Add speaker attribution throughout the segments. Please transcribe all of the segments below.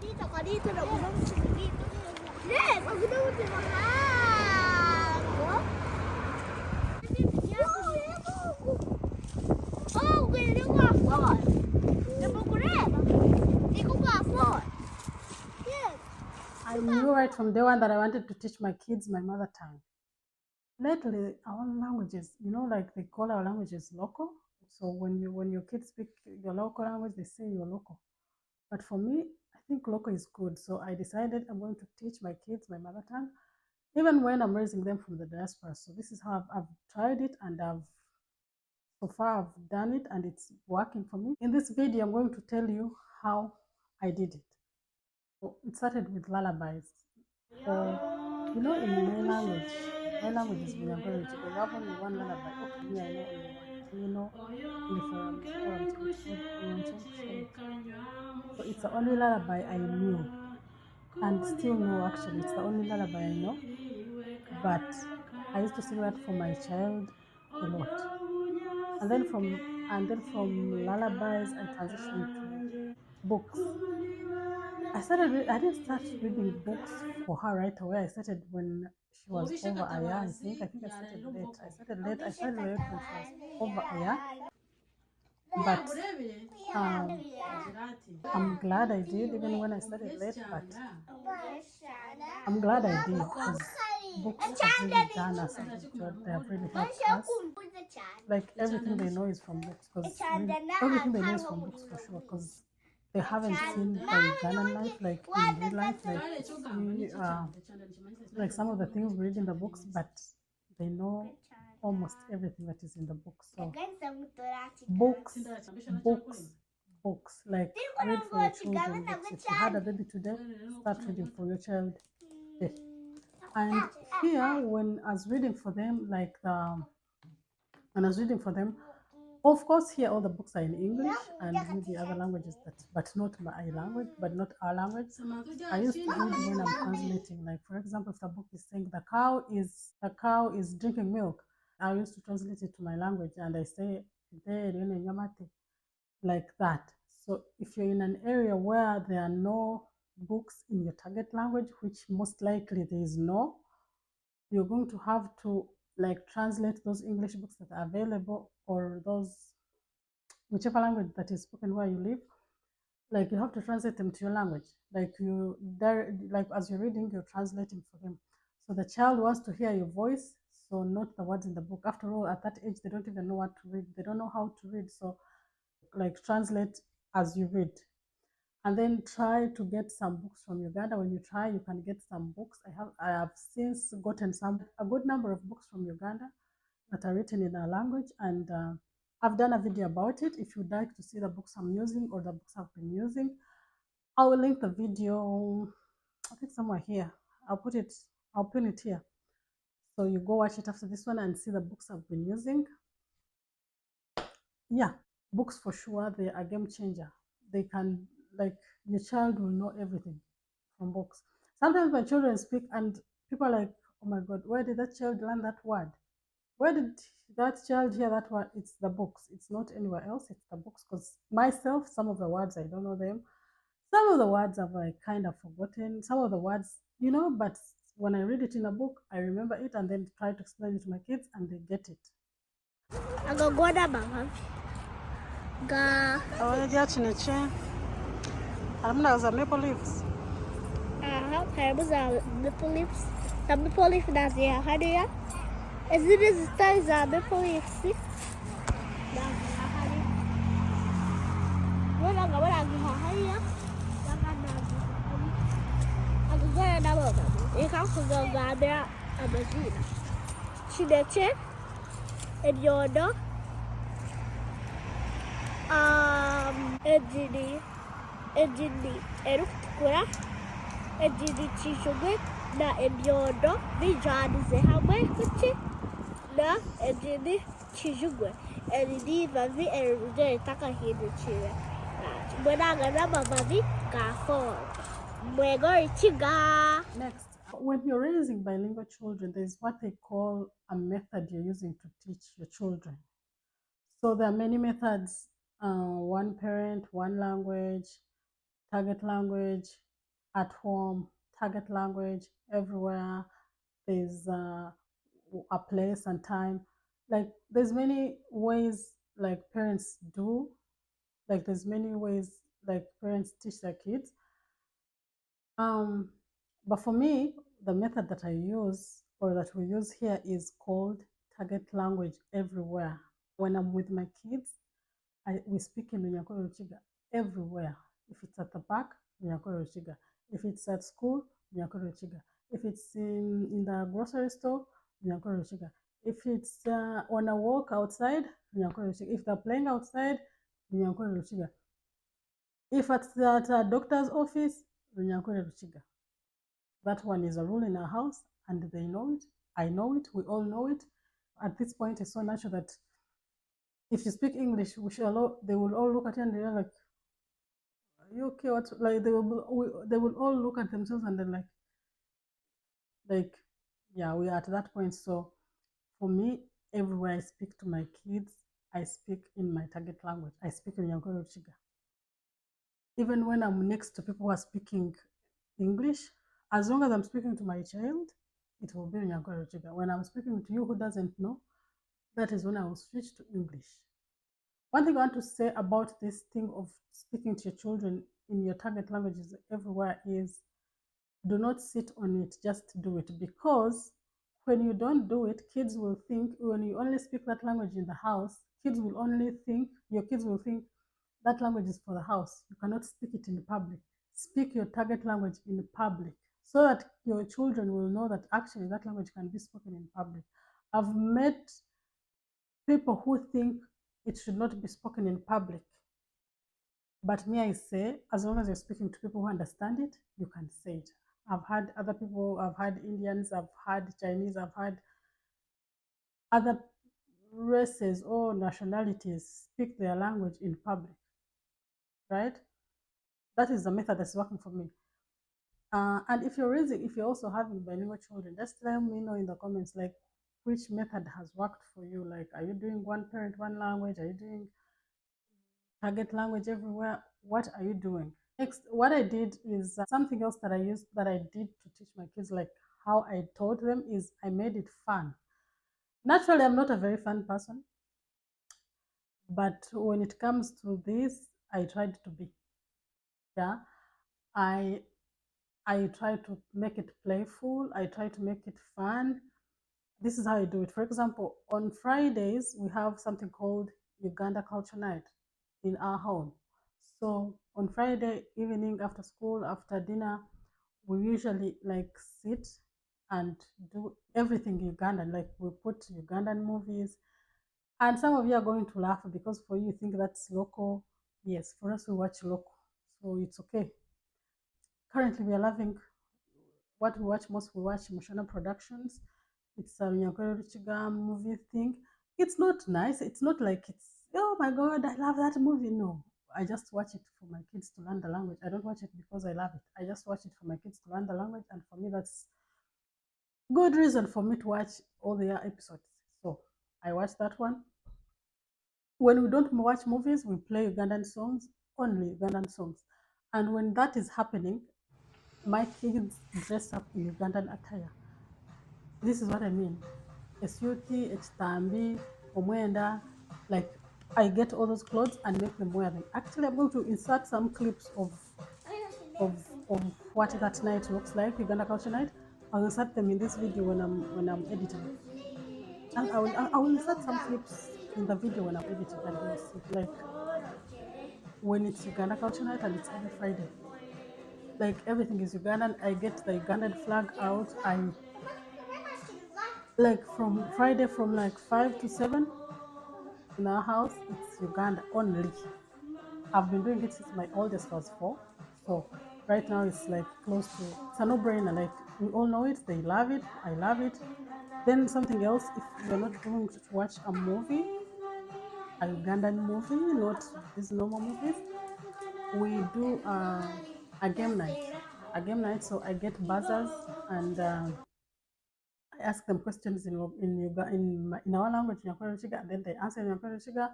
Speaker 1: Dito ka dito na ulang dito. Yes, ang ganda mo sa mahal. Oh, ganyan ko afford. Yes.
Speaker 2: I knew right from day one that I wanted to teach my kids my mother tongue. Lately, our languages, like they call our languages local. So when your kids speak your local language, they say you're local. But for me, I think local is good. So I decided I'm going to teach my kids my mother tongue, even when I'm raising them from the diaspora. So this is how I've tried it, and so far I've done it, and it's working for me. In this video, I'm going to tell you how I did it. So it started with lullabies. So, in my language is Vinyagwere. You have only one lullaby. Okay, me, I know only one. So it's the only lullaby I knew, and still know actually. It's the only lullaby I know. But I used to sing that for my child a lot. And then from lullabies, I transitioned to books. I didn't start reading books for her right away. I started when she was over a year, I think. I started late. I started late when she was over a year. But I'm glad I did, even when I started late. But I'm glad I did, because books have really done us a good job. They have really helped us. Like everything they know is from books, because everything they know is from books for sure, because they haven't seen the Ugandan life, like in real life, like some of the things we read in the books, but they know almost everything that is in the books. So books, like read for your children. If you had a baby today, start reading for your child today. And here, when I was reading for them, of course, here all the books are in English and maybe other languages, but not my language, but not our language. I used to read when I'm translating. Like, for example, if the book is saying the cow is drinking milk, I used to translate it to my language, and I say like that. So if you're in an area where there are no books in your target language, which most likely there is no, you're going to have to translate those English books that are available, or those whichever language that is spoken where you live. Like, you have to translate them to your language. Like as you're reading, you're translating for them. So the child wants to hear your voice, so not the words in the book. After all, at that age, they don't even know what to read. They don't know how to read. So translate as you read. And then try to get some books from Uganda. When you try, you can get some books. I have since gotten a good number of books from Uganda that are written in our language, and I've done a video about it. If you'd like to see the books I'm using or the books I've been using, I will link the video, I think somewhere here. I'll pin it here. So you go watch it after this one and see the books I've been using. Yeah, books for sure, they are a game changer. They can, your child will know everything from books. Sometimes my children speak and people are like, oh my God, where did that child learn that word? Where did that child hear that word? It's the books. It's not anywhere else. It's the books. Because myself, some of the words, I don't know them. Some of the words I've kind of forgotten. Some of the words, but when I read it in a book, I remember it and then try to explain it to my kids and they get it. Maple leaves.
Speaker 1: Maple leaves. The maple leaf that's here. How do you? Is it as size as maple leaf? See? Ejidi erutukura ejidi chishugwe na ebyondo bijanize hamwe kuki na ejidi chishugwe eridi vavi eruje takahindukire mwenanga n'amababi gaforo mwego ikiga.
Speaker 2: Next, when you're raising bilingual children, there's what they call a method you're using to teach your children. So there are many methods one parent, one language, target language, at home, target language, everywhere. There's a place and time. Like there's many ways like parents do. Like there's many ways like parents teach their kids. But for me, the method that I use or that we use here is called target language everywhere. When I'm with my kids, we speak in Lunyakore Ruchiga everywhere. If it's at the park, Lunyakore Ruchiga. If it's at school, Lunyakore Ruchiga. If it's in the grocery store, Lunyakore Ruchiga. If it's on a walk outside, Lunyakore Ruchiga. If they're playing outside, Lunyakore Ruchiga. If it's at a doctor's office, Lunyakore Ruchiga. That one is a rule in our house, and they know it. I know it. We all know it. At this point, it's so natural that if you speak English, they will all look at you and they're like, "Are you okay?" What like they will all look at themselves and they're like, yeah, we are at that point. So for me, everywhere I speak to my kids, I speak in my target language. I speak in Nyankore Chiga. Even when I'm next to people who are speaking English, as long as I'm speaking to my child, it will be in Nyankore Chiga. When I'm speaking to you who doesn't know, that is when I will switch to English. One thing I want to say about this thing of speaking to your children in your target languages everywhere is do not sit on it, just do it. Because when you don't do it, kids will think, when you only speak that language in the house, your kids will think that language is for the house. You cannot speak it in public. Speak your target language in public so that your children will know that actually that language can be spoken in public. I've met people who think it should not be spoken in public. But me, I say, as long as you're speaking to people who understand it, you can say it. I've had other people, I've had Indians, I've had Chinese, I've had other races or nationalities speak their language in public, right? That is the method that's working for me. And if you're also having bilingual children, just let me know in the comments, like, which method has worked for you. Like, are you doing one parent, one language? Are you doing target language everywhere? What are you doing? Next, what I did is something else that I did to teach my kids, like how I taught them, is I made it fun. Naturally, I'm not a very fun person, but when it comes to this, I tried to be. Yeah, I I try to make it playful. I try to make it fun. This is how I do it. For example, on Fridays we have something called Uganda Culture Night in our home. So on Friday evening after school, after dinner, we usually like sit and do everything Ugandan. Like we put Ugandan movies, and some of you are going to laugh because for you think that's local. Yes, for us we watch local, so it's okay. Currently, we are loving what we watch most. We watch Mushana Productions. It's a Nyakore Ruchiga movie thing. It's not nice. It's not like it's, oh my God, I love that movie. No, I just watch it for my kids to learn the language. I don't watch it because I love it. I just watch it for my kids to learn the language. And for me, that's good reason for me to watch all the episodes. So I watch that one. When we don't watch movies, we play Ugandan songs, only Ugandan songs. And when that is happening, my kids dress up in Ugandan attire. This is what I mean. Esuti, echitambi, omwenda, like I get all those clothes and make them wear them. Actually, I'm going to insert some clips of of what that night looks like, Uganda Culture Night. I'll insert them in this video when I'm editing. And I will insert some clips in the video when I'm editing, and you'll see like when it's Uganda Culture Night and it's every Friday. Like everything is Ugandan. I get the Ugandan flag out. I like from Friday from like 5 to 7 in our house, it's Uganda only. I've been doing it since my oldest was 4. So right now it's like close to, it's a no-brainer. Like we all know it, they love it, I love it. Then something else, if you're not going to watch a movie, a Ugandan movie, not these normal movies, we do a game night. A game night, so I get buzzers and I ask them questions in our language, Nyakore Chiga, and then they answer in Nyakore Chiga.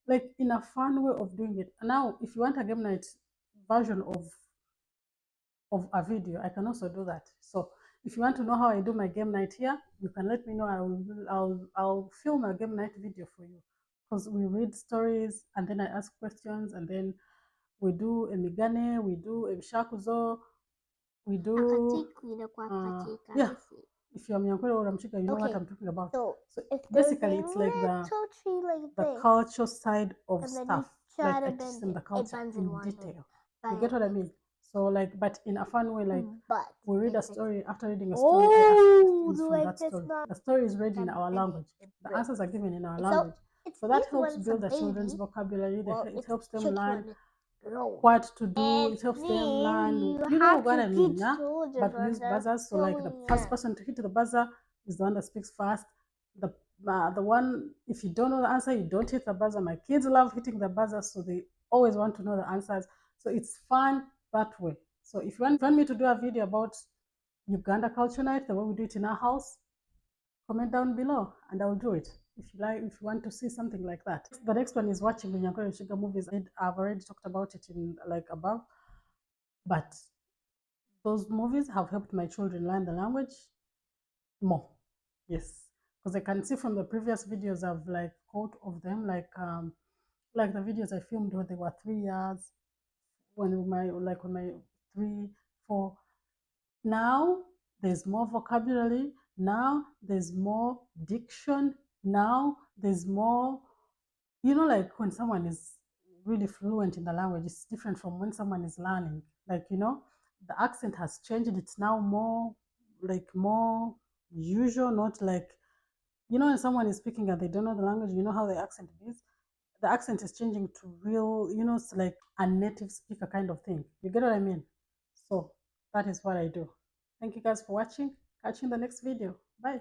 Speaker 2: like in a fun way of doing it. Now, if you want a game night version of a video, I can also do that. So if you want to know how I do my game night here, you can let me know. I'll film a game night video for you, because we read stories and then I ask questions, and then we do a migane, we do a bishakuzo, we do yeah. If you're Myankole or Ramchika, you know what I'm talking about.
Speaker 1: So
Speaker 2: basically it's like the cultural side of
Speaker 1: and then
Speaker 2: stuff,
Speaker 1: you
Speaker 2: like
Speaker 1: cut
Speaker 2: I
Speaker 1: it
Speaker 2: teach them
Speaker 1: and
Speaker 2: the
Speaker 1: it
Speaker 2: culture
Speaker 1: runs
Speaker 2: in
Speaker 1: in one
Speaker 2: detail.
Speaker 1: way.
Speaker 2: You get what I mean? So like, but in a fun way, like
Speaker 1: But
Speaker 2: we read a story. After reading a story, I ask questions from
Speaker 1: like
Speaker 2: that
Speaker 1: that's
Speaker 2: story.
Speaker 1: not
Speaker 2: The story is read in our
Speaker 1: and
Speaker 2: language.
Speaker 1: it
Speaker 2: The answers are given in our
Speaker 1: So
Speaker 2: language.
Speaker 1: it's
Speaker 2: So that
Speaker 1: easy
Speaker 2: helps
Speaker 1: when it's a
Speaker 2: build the children's
Speaker 1: baby.
Speaker 2: vocabulary.
Speaker 1: Well,
Speaker 2: It
Speaker 1: it's
Speaker 2: helps them
Speaker 1: tricky
Speaker 2: learn
Speaker 1: when it's grown.
Speaker 2: what to do.
Speaker 1: And
Speaker 2: It helps them
Speaker 1: then
Speaker 2: learn.
Speaker 1: you
Speaker 2: You know
Speaker 1: have
Speaker 2: what
Speaker 1: to
Speaker 2: I mean,
Speaker 1: teach
Speaker 2: yeah?
Speaker 1: children
Speaker 2: But we
Speaker 1: when
Speaker 2: use
Speaker 1: they're
Speaker 2: buzzers. So like the
Speaker 1: growing
Speaker 2: first
Speaker 1: young.
Speaker 2: person to hit the buzzer is the one that speaks fast. The one, if you don't know the answer, you don't hit the buzzer. My kids love hitting the buzzer, so they always want to know the answers. So it's fun that way. So if you want me to do a video about Uganda Culture Night, the way we do it in our house, comment down below and I'll do it. If you like, if you want to see something like that. The next one is watching Nyankore Shiga movies. I've already talked about it in like above, but those movies have helped my children learn the language more. Yes, because I can see from the previous videos I've like quote of them, like the videos I filmed when they were 3 years, when my 3, 4. Now there's more vocabulary. Now there's more diction. Now there's more, like when someone is really fluent in the language, it's different from when someone is learning. Like, the accent has changed. It's now more usual, not like, when someone is speaking and they don't know the language, you know how the accent is. The accent is changing to real, it's like a native speaker kind of thing. You get what I mean? So that is what I do. Thank you guys for watching. Catch you in the next video. Bye.